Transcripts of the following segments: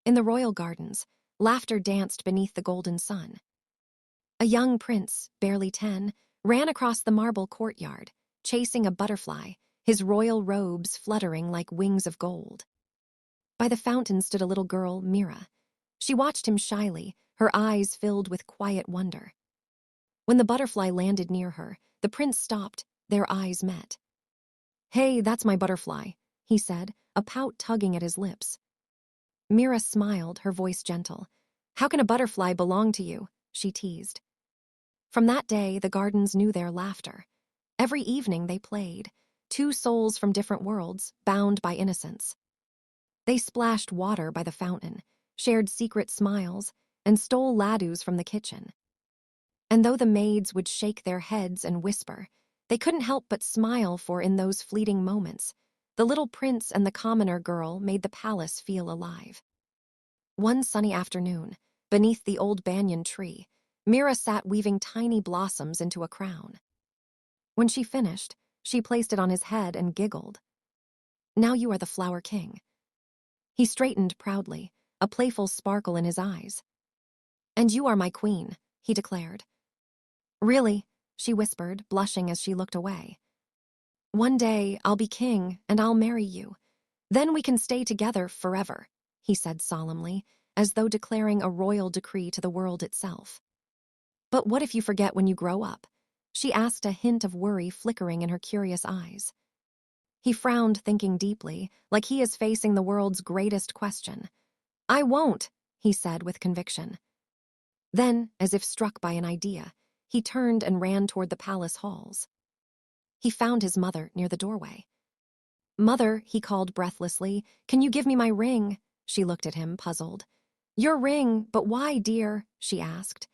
In the royal gardens, laughter danced beneath the golden sun. A young prince, barely 10, ran across the marble courtyard, chasing a butterfly, his royal robes fluttering like wings of gold. By the fountain stood a little girl, Mira. She watched him shyly, her eyes filled with quiet wonder. When the butterfly landed near her, the prince stopped, their eyes met. "Hey, that's my butterfly," he said, a pout tugging at his lips. Mira smiled, her voice gentle. "How can a butterfly belong to you?" she teased. From that day, the gardens knew their laughter. Every evening they played, two souls from different worlds, bound by innocence. They splashed water by the fountain, shared secret smiles, and stole ladus from the kitchen. And though the maids would shake their heads and whisper, they couldn't help but smile, for in those fleeting moments, the little prince and the commoner girl made the palace feel alive. One sunny afternoon, beneath the old banyan tree, Mira sat weaving tiny blossoms into a crown. When she finished, she placed it on his head and giggled. "Now you are the Flower King." He straightened proudly, a playful sparkle in his eyes. "And you are my queen," he declared. "Really?" she whispered, blushing as she looked away. "One day I'll be king and I'll marry you. Then we can stay together forever," he said solemnly, as though declaring a royal decree to the world itself. "But what if you forget when you grow up?" she asked, a hint of worry flickering in her curious eyes. He frowned, thinking deeply, like he is facing the world's greatest question. "I won't," he said with conviction. Then, as if struck by an idea, he turned and ran toward the palace halls. He found his mother near the doorway. "Mother," he called breathlessly, "can you give me my ring?" She looked at him, puzzled. "Your ring, but why, dear?" she asked.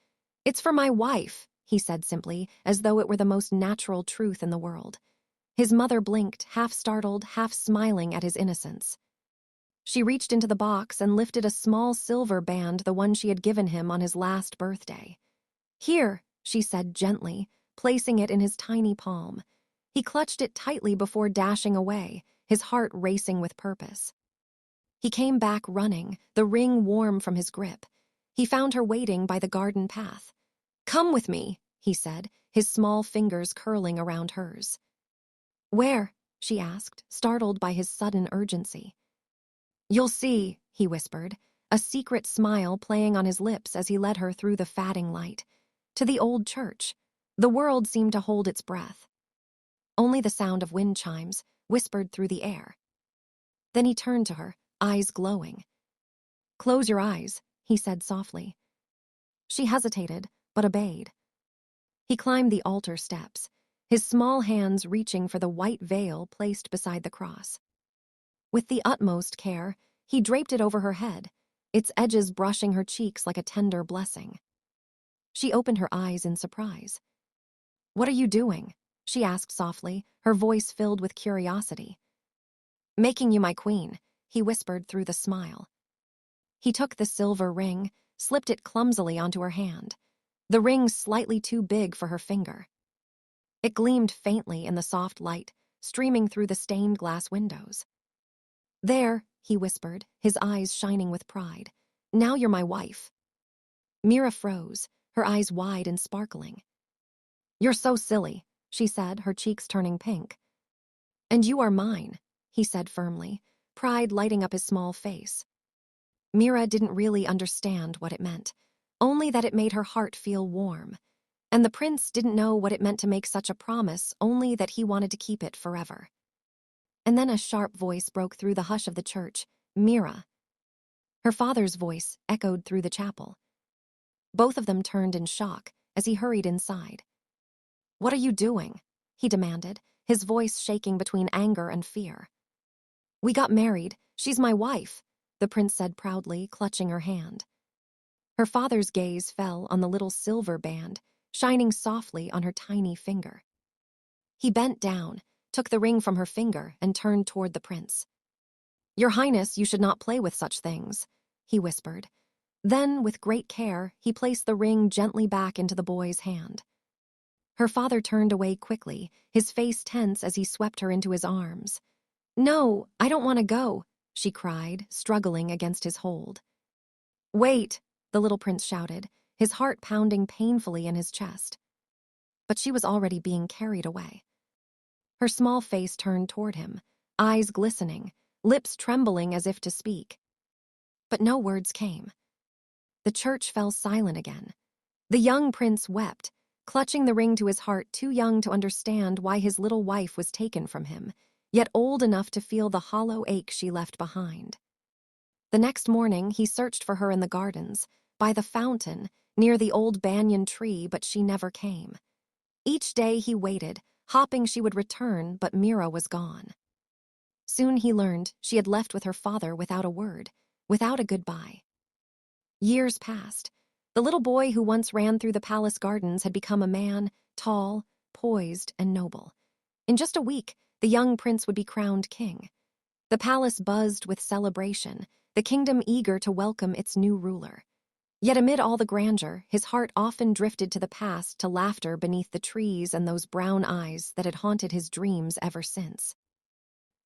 "It's for my wife," he said simply, as though it were the most natural truth in the world. His mother blinked, half startled, half smiling at his innocence. She reached into the box and lifted a small silver band, the one she had given him on his last birthday. "Here," she said gently, placing it in his tiny palm. He clutched it tightly before dashing away, his heart racing with purpose. He came back running, the ring warm from his grip. He found her waiting by the garden path. "Come with me," he said, his small fingers curling around hers. "Where?" she asked, startled by his sudden urgency. "You'll see," he whispered, a secret smile playing on his lips as he led her through the fading light. To the old church. The world seemed to hold its breath. Only the sound of wind chimes whispered through the air. Then he turned to her, eyes glowing. "Close your eyes," he said softly. She hesitated, but obeyed. He climbed the altar steps, his small hands reaching for the white veil placed beside the cross. With the utmost care, he draped it over her head, its edges brushing her cheeks like a tender blessing. She opened her eyes in surprise. "What are you doing?" she asked softly, her voice filled with curiosity. "Making you my queen," he whispered through the smile. He took the silver ring, slipped it clumsily onto her hand, the ring slightly too big for her finger. It gleamed faintly in the soft light, streaming through the stained glass windows. "There," he whispered, his eyes shining with pride. "Now you're my wife." Mira froze, her eyes wide and sparkling. "You're so silly," she said, her cheeks turning pink. "And you are mine," he said firmly, pride lighting up his small face. Mira didn't really understand what it meant, only that it made her heart feel warm. And the prince didn't know what it meant to make such a promise, only that he wanted to keep it forever. And then a sharp voice broke through the hush of the church. "Mira." Her father's voice echoed through the chapel. Both of them turned in shock as he hurried inside. "What are you doing?" he demanded, his voice shaking between anger and fear. "We got married. She's my wife," the prince said proudly, clutching her hand. Her father's gaze fell on the little silver band, shining softly on her tiny finger. He bent down, took the ring from her finger, and turned toward the prince. "Your Highness, you should not play with such things," he whispered. Then, with great care, he placed the ring gently back into the boy's hand. Her father turned away quickly, his face tense as he swept her into his arms. "No, I don't want to go," she cried, struggling against his hold. "Wait!" the little prince shouted, his heart pounding painfully in his chest. But she was already being carried away. Her small face turned toward him, eyes glistening, lips trembling as if to speak. But no words came. The church fell silent again. The young prince wept, clutching the ring to his heart, too young to understand why his little wife was taken from him, yet old enough to feel the hollow ache she left behind. The next morning, he searched for her in the gardens, by the fountain, near the old banyan tree, but she never came. Each day he waited, hoping she would return, but Mira was gone. Soon he learned she had left with her father without a word, without a goodbye. Years passed. The little boy who once ran through the palace gardens had become a man, tall, poised, and noble. In just a week, the young prince would be crowned king. The palace buzzed with celebration, the kingdom eager to welcome its new ruler. Yet amid all the grandeur, his heart often drifted to the past, to laughter beneath the trees and those brown eyes that had haunted his dreams ever since.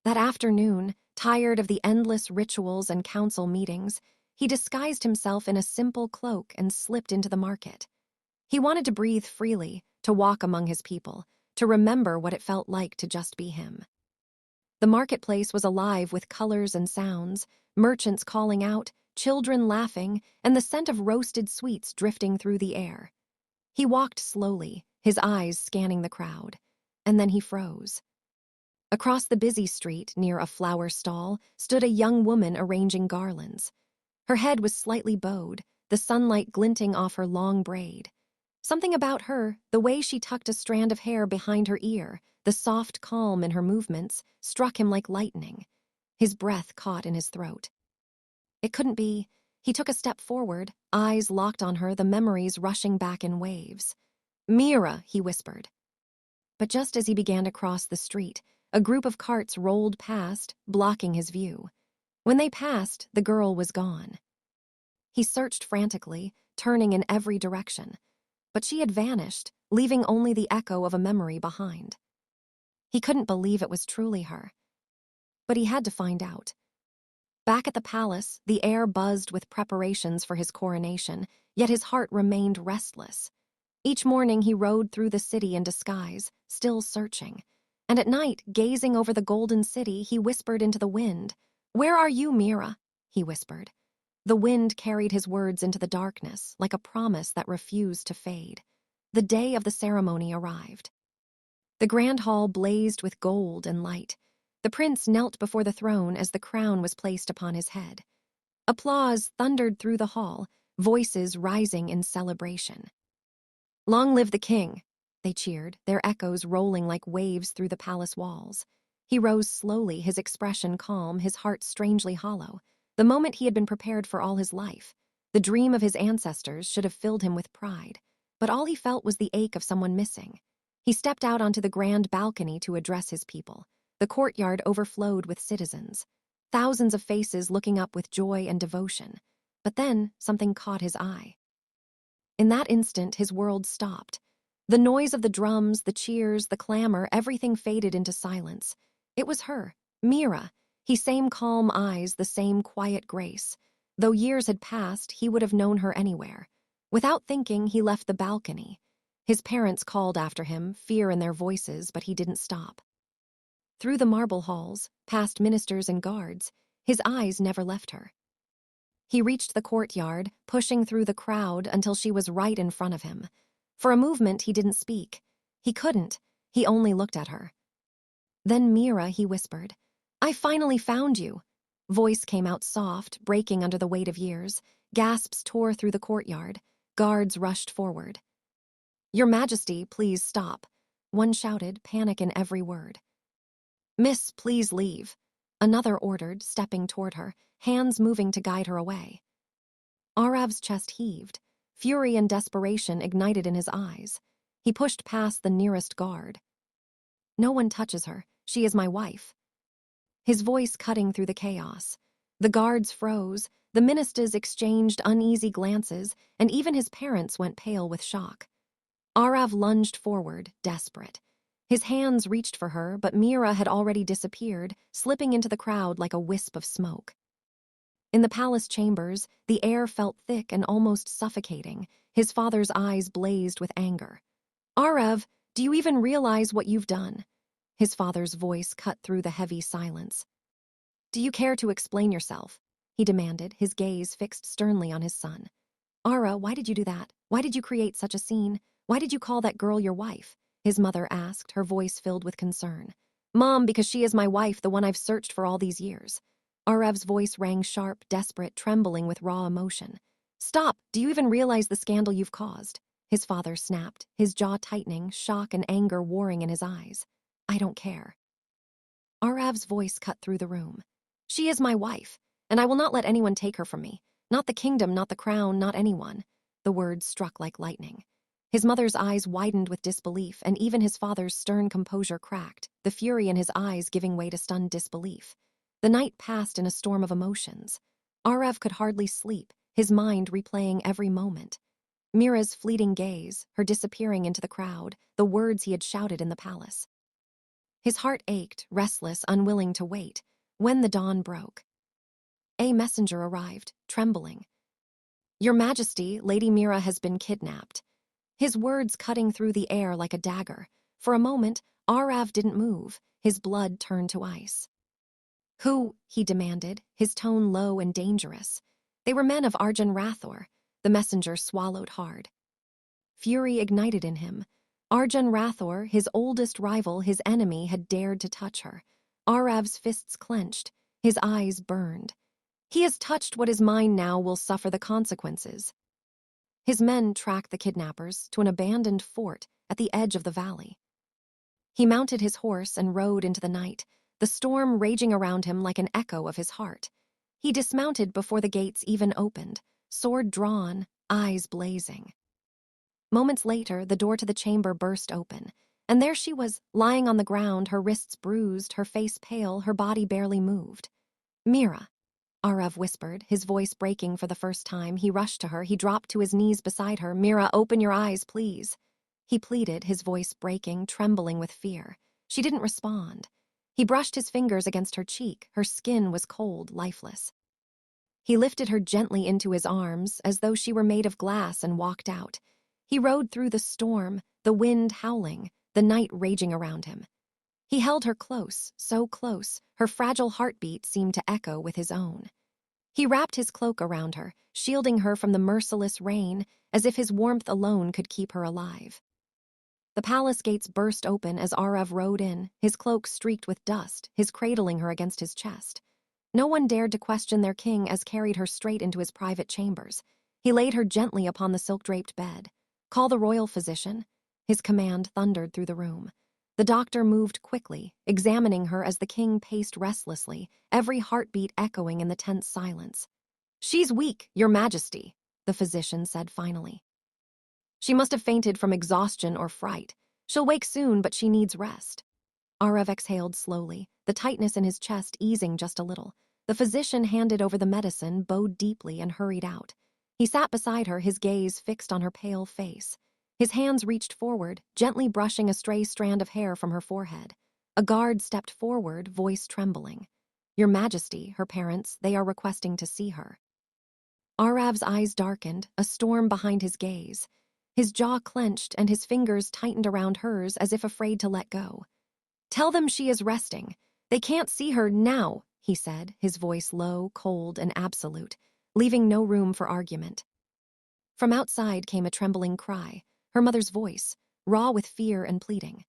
That afternoon, tired of the endless rituals and council meetings, he disguised himself in a simple cloak and slipped into the market. He wanted to breathe freely, to walk among his people, to remember what it felt like to just be him. The marketplace was alive with colors and sounds, merchants calling out, children laughing, and the scent of roasted sweets drifting through the air. He walked slowly, his eyes scanning the crowd, and then he froze. Across the busy street, near a flower stall, stood a young woman arranging garlands. Her head was slightly bowed, the sunlight glinting off her long braid. Something about her, the way she tucked a strand of hair behind her ear, the soft calm in her movements, struck him like lightning. His breath caught in his throat. It couldn't be. He took a step forward, eyes locked on her, the memories rushing back in waves. "Mira," he whispered. But just as he began to cross the street, a group of carts rolled past, blocking his view. When they passed, the girl was gone. He searched frantically, turning in every direction. But she had vanished, leaving only the echo of a memory behind. He couldn't believe it was truly her. But he had to find out. Back at the palace, the air buzzed with preparations for his coronation, yet his heart remained restless. Each morning he rode through the city in disguise, still searching. And at night, gazing over the golden city, he whispered into the wind. "Where are you, Mira?" he whispered. The wind carried his words into the darkness, like a promise that refused to fade. The day of the ceremony arrived. The grand hall blazed with gold and light. The prince knelt before the throne as the crown was placed upon his head. Applause thundered through the hall, voices rising in celebration. "Long live the king!" they cheered, their echoes rolling like waves through the palace walls. He rose slowly, his expression calm, his heart strangely hollow. The moment he had been prepared for all his life. The dream of his ancestors should have filled him with pride, but all he felt was the ache of someone missing. He stepped out onto the grand balcony to address his people. The courtyard overflowed with citizens, thousands of faces looking up with joy and devotion. But then something caught his eye. In that instant, his world stopped. The noise of the drums, the cheers, the clamor, everything faded into silence. It was her, Mira. The same calm eyes, the same quiet grace. Though years had passed, he would have known her anywhere. Without thinking, he left the balcony. His parents called after him, fear in their voices, but he didn't stop. Through the marble halls, past ministers and guards, his eyes never left her. He reached the courtyard, pushing through the crowd until she was right in front of him. For a moment, he didn't speak. He couldn't. He only looked at her. "Then, Mira," he whispered, "I finally found you." Voice came out soft, breaking under the weight of years. Gasps tore through the courtyard. Guards rushed forward. "Your Majesty, please stop," one shouted, panic in every word. "Miss, please leave," another ordered, stepping toward her, hands moving to guide her away. Arav's chest heaved. Fury and desperation ignited in his eyes. He pushed past the nearest guard. "No one touches her. She is my wife." His voice cutting through the chaos. The guards froze, the ministers exchanged uneasy glances, and even his parents went pale with shock. Arav lunged forward, desperate. His hands reached for her, but Mira had already disappeared, slipping into the crowd like a wisp of smoke. In the palace chambers, the air felt thick and almost suffocating. His father's eyes blazed with anger. "Arav, do you even realize what you've done?" His father's voice cut through the heavy silence. "Do you care to explain yourself?" he demanded, his gaze fixed sternly on his son. "Ara, why did you do that? Why did you create such a scene? Why did you call that girl your wife?" his mother asked, her voice filled with concern. "Mom, because she is my wife, the one I've searched for all these years." Arev's voice rang sharp, desperate, trembling with raw emotion. "Stop! Do you even realize the scandal you've caused?" his father snapped, his jaw tightening, shock and anger warring in his eyes. "I don't care." Arev's voice cut through the room. "She is my wife, and I will not let anyone take her from me. Not the kingdom, not the crown, not anyone." The words struck like lightning. His mother's eyes widened with disbelief, and even his father's stern composure cracked, the fury in his eyes giving way to stunned disbelief. The night passed in a storm of emotions. Arev could hardly sleep, his mind replaying every moment. Mira's fleeting gaze, her disappearing into the crowd, the words he had shouted in the palace. His heart ached, restless, unwilling to wait. When the dawn broke, a messenger arrived, trembling. "Your Majesty, Lady Mira has been kidnapped." His words cutting through the air like a dagger. For a moment, Arav didn't move, his blood turned to ice. "Who?" he demanded, his tone low and dangerous. "They were men of Arjun Rathor." The messenger swallowed hard. Fury ignited in him. Arjun Rathor, his oldest rival, his enemy, had dared to touch her. Arav's fists clenched, his eyes burned. "He has touched what is mine now, will suffer the consequences." His men tracked the kidnappers to an abandoned fort at the edge of the valley. He mounted his horse and rode into the night, the storm raging around him like an echo of his heart. He dismounted before the gates even opened, sword drawn, eyes blazing. Moments later, the door to the chamber burst open, and there she was, lying on the ground, her wrists bruised, her face pale, her body barely moved. "Mira," Arav whispered, his voice breaking for the first time. He rushed to her, he dropped to his knees beside her. "Mira, open your eyes, please." He pleaded, his voice breaking, trembling with fear. She didn't respond. He brushed his fingers against her cheek. Her skin was cold, lifeless. He lifted her gently into his arms, as though she were made of glass, and walked out. He rode through the storm, the wind howling, the night raging around him. He held her close, so close, her fragile heartbeat seemed to echo with his own. He wrapped his cloak around her, shielding her from the merciless rain, as if his warmth alone could keep her alive. The palace gates burst open as Arav rode in, his cloak streaked with dust, his cradling her against his chest. No one dared to question their king as carried her straight into his private chambers. He laid her gently upon the silk-draped bed. "Call the royal physician." His command thundered through the room. The doctor moved quickly, examining her as the king paced restlessly, every heartbeat echoing in the tense silence. "She's weak, Your Majesty," the physician said finally. "She must have fainted from exhaustion or fright. She'll wake soon, but she needs rest." Arav exhaled slowly, the tightness in his chest easing just a little. The physician handed over the medicine, bowed deeply, and hurried out. He sat beside her, his gaze fixed on her pale face. His hands reached forward, gently brushing a stray strand of hair from her forehead. A guard stepped forward, voice trembling. "Your Majesty, her parents, they are requesting to see her." Arav's eyes darkened, a storm behind his gaze. His jaw clenched and his fingers tightened around hers as if afraid to let go. "Tell them she is resting. They can't see her now," he said, his voice low, cold, and absolute, leaving no room for argument. From outside came a trembling cry, her mother's voice, raw with fear and pleading.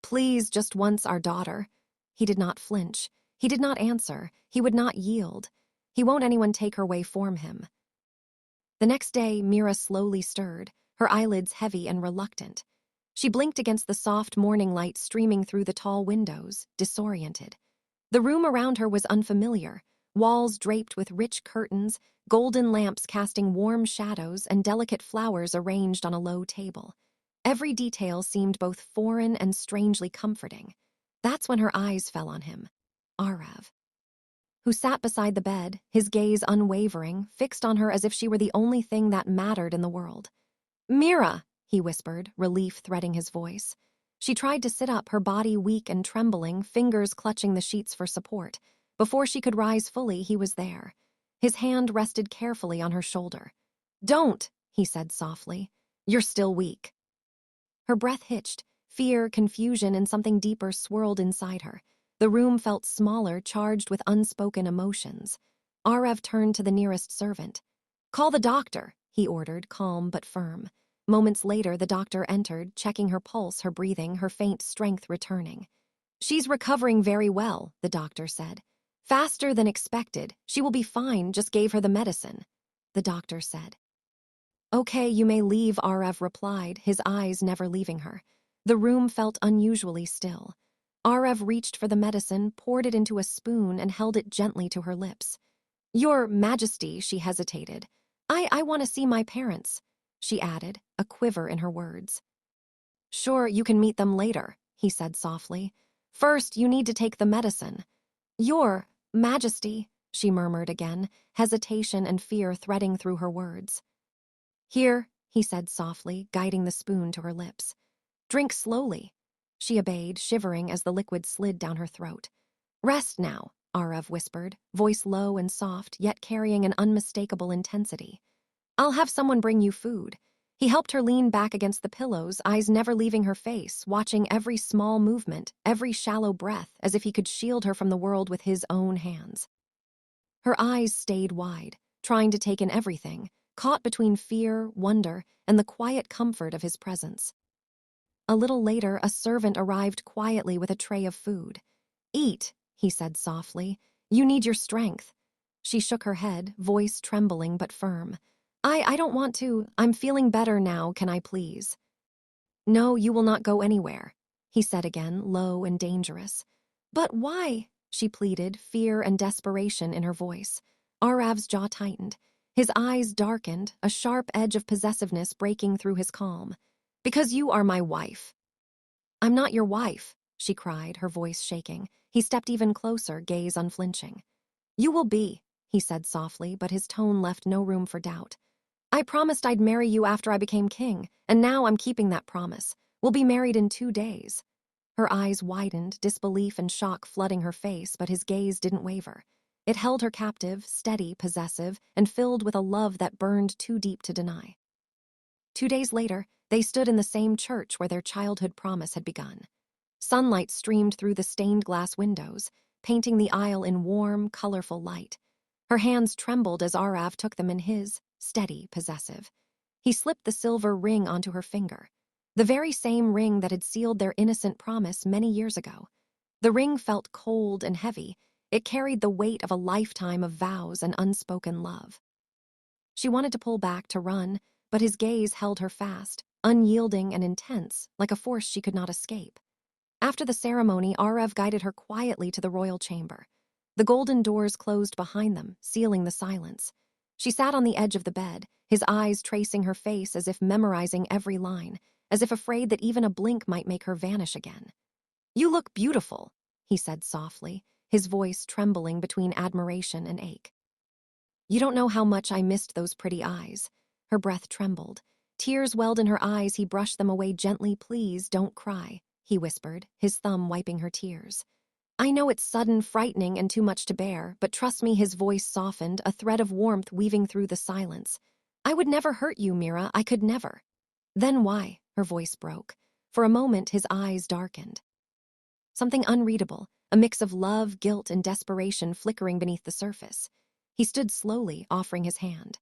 "Please, just once our daughter." He did not flinch. He did not answer. He would not yield. He won't anyone take her away from him. The next day, Mira slowly stirred, her eyelids heavy and reluctant. She blinked against the soft morning light streaming through the tall windows, disoriented. The room around her was unfamiliar, walls draped with rich curtains, golden lamps casting warm shadows, and delicate flowers arranged on a low table. Every detail seemed both foreign and strangely comforting. That's when her eyes fell on him, Arav, who sat beside the bed, his gaze unwavering, fixed on her as if she were the only thing that mattered in the world. "Mira," he whispered, relief threading his voice. She tried to sit up, her body weak and trembling, fingers clutching the sheets for support. Before she could rise fully, he was there. His hand rested carefully on her shoulder. "Don't," he said softly. "You're still weak." Her breath hitched. Fear, confusion, and something deeper swirled inside her. The room felt smaller, charged with unspoken emotions. Arev turned to the nearest servant. "Call the doctor," he ordered, calm but firm. Moments later, the doctor entered, checking her pulse, her breathing, her faint strength returning. "She's recovering very well," the doctor said. "Faster than expected. She will be fine, just gave her the medicine," the doctor said. "Okay, you may leave," Arev replied, his eyes never leaving her. The room felt unusually still. Arev reached for the medicine, poured it into a spoon, and held it gently to her lips. "Your Majesty," she hesitated. I want to see my parents," she added, a quiver in her words. "Sure, you can meet them later," he said softly. "First, you need to take the medicine." "Your Majesty," she murmured again, hesitation and fear threading through her words. "Here," he said softly, guiding the spoon to her lips. "Drink slowly." She obeyed, shivering as the liquid slid down her throat. "Rest now," Arev whispered, voice low and soft, yet carrying an unmistakable intensity. "I'll have someone bring you food." He helped her lean back against the pillows, eyes never leaving her face, watching every small movement, every shallow breath, as if he could shield her from the world with his own hands. Her eyes stayed wide, trying to take in everything, caught between fear, wonder, and the quiet comfort of his presence. A little later, a servant arrived quietly with a tray of food. "Eat," he said softly. "You need your strength." She shook her head, voice trembling but firm. I don't want to. I'm feeling better now, can I please?" "No, you will not go anywhere," he said again, low and dangerous. "But why?" she pleaded, fear and desperation in her voice. Arev's jaw tightened. His eyes darkened, a sharp edge of possessiveness breaking through his calm. "Because you are my wife." "I'm not your wife," she cried, her voice shaking. He stepped even closer, gaze unflinching. "You will be," he said softly, but his tone left no room for doubt. "I promised I'd marry you after I became king, and now I'm keeping that promise. We'll be married in 2 days." Her eyes widened, disbelief and shock flooding her face, but his gaze didn't waver. It held her captive, steady, possessive, and filled with a love that burned too deep to deny. 2 days later, they stood in the same church where their childhood promise had begun. Sunlight streamed through the stained glass windows, painting the aisle in warm, colorful light. Her hands trembled as Arev took them in his, steady, possessive. He slipped the silver ring onto her finger, the very same ring that had sealed their innocent promise many years ago. The ring felt cold and heavy. It carried the weight of a lifetime of vows and unspoken love. She wanted to pull back, to run, but his gaze held her fast, unyielding and intense, like a force she could not escape. After the ceremony, Arev guided her quietly to the royal chamber. The golden doors closed behind them, sealing the silence. She sat on the edge of the bed, his eyes tracing her face as if memorizing every line, as if afraid that even a blink might make her vanish again. "You look beautiful," he said softly, his voice trembling between admiration and ache. "You don't know how much I missed those pretty eyes." Her breath trembled. Tears welled in her eyes. He brushed them away gently. "Please, don't cry," he whispered, his thumb wiping her tears. "I know it's sudden, frightening, and too much to bear, but trust me," his voice softened, a thread of warmth weaving through the silence. "I would never hurt you, Mira, I could never." "Then why?" Her voice broke. For a moment, his eyes darkened. Something unreadable, a mix of love, guilt, and desperation flickering beneath the surface. He stood slowly, offering his hand.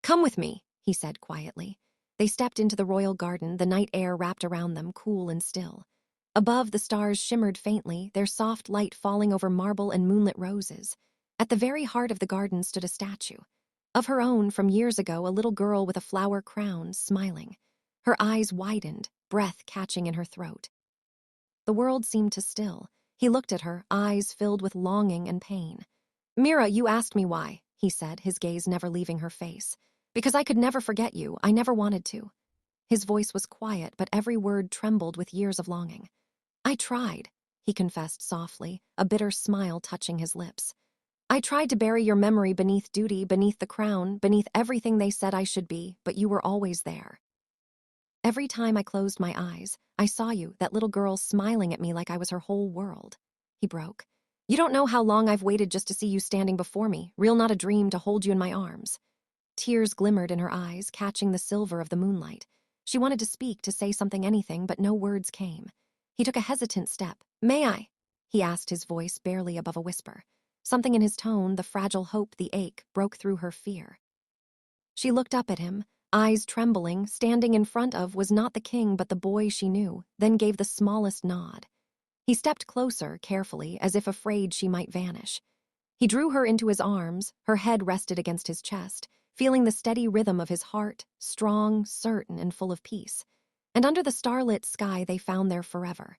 "Come with me," he said quietly. They stepped into the royal garden, the night air wrapped around them, cool and still. Above, the stars shimmered faintly, their soft light falling over marble and moonlit roses. At the very heart of the garden stood a statue. Of her own from years ago, a little girl with a flower crown, smiling. Her eyes widened, breath catching in her throat. The world seemed to still. He looked at her, eyes filled with longing and pain. "Mira, you asked me why," he said, his gaze never leaving her face. "Because I could never forget you. I never wanted to." His voice was quiet, but every word trembled with years of longing. "I tried," he confessed softly, a bitter smile touching his lips. "I tried to bury your memory beneath duty, beneath the crown, beneath everything they said I should be, but you were always there. Every time I closed my eyes, I saw you, that little girl smiling at me like I was her whole world." He broke. You don't know how long I've waited just to see you standing before me, real not a dream to hold you in my arms. Tears glimmered in her eyes, catching the silver of the moonlight. She wanted to speak, to say something, anything, but no words came. He took a hesitant step. May I? He asked, his voice barely above a whisper. Something in his tone, the fragile hope, the ache, broke through her fear. She looked up at him, eyes trembling. Standing in front of was not the king but the boy she knew, then gave the smallest nod. He stepped closer, carefully, as if afraid she might vanish. He drew her into his arms, her head rested against his chest, feeling the steady rhythm of his heart, strong, certain, and full of peace. And under the starlit sky they found their forever.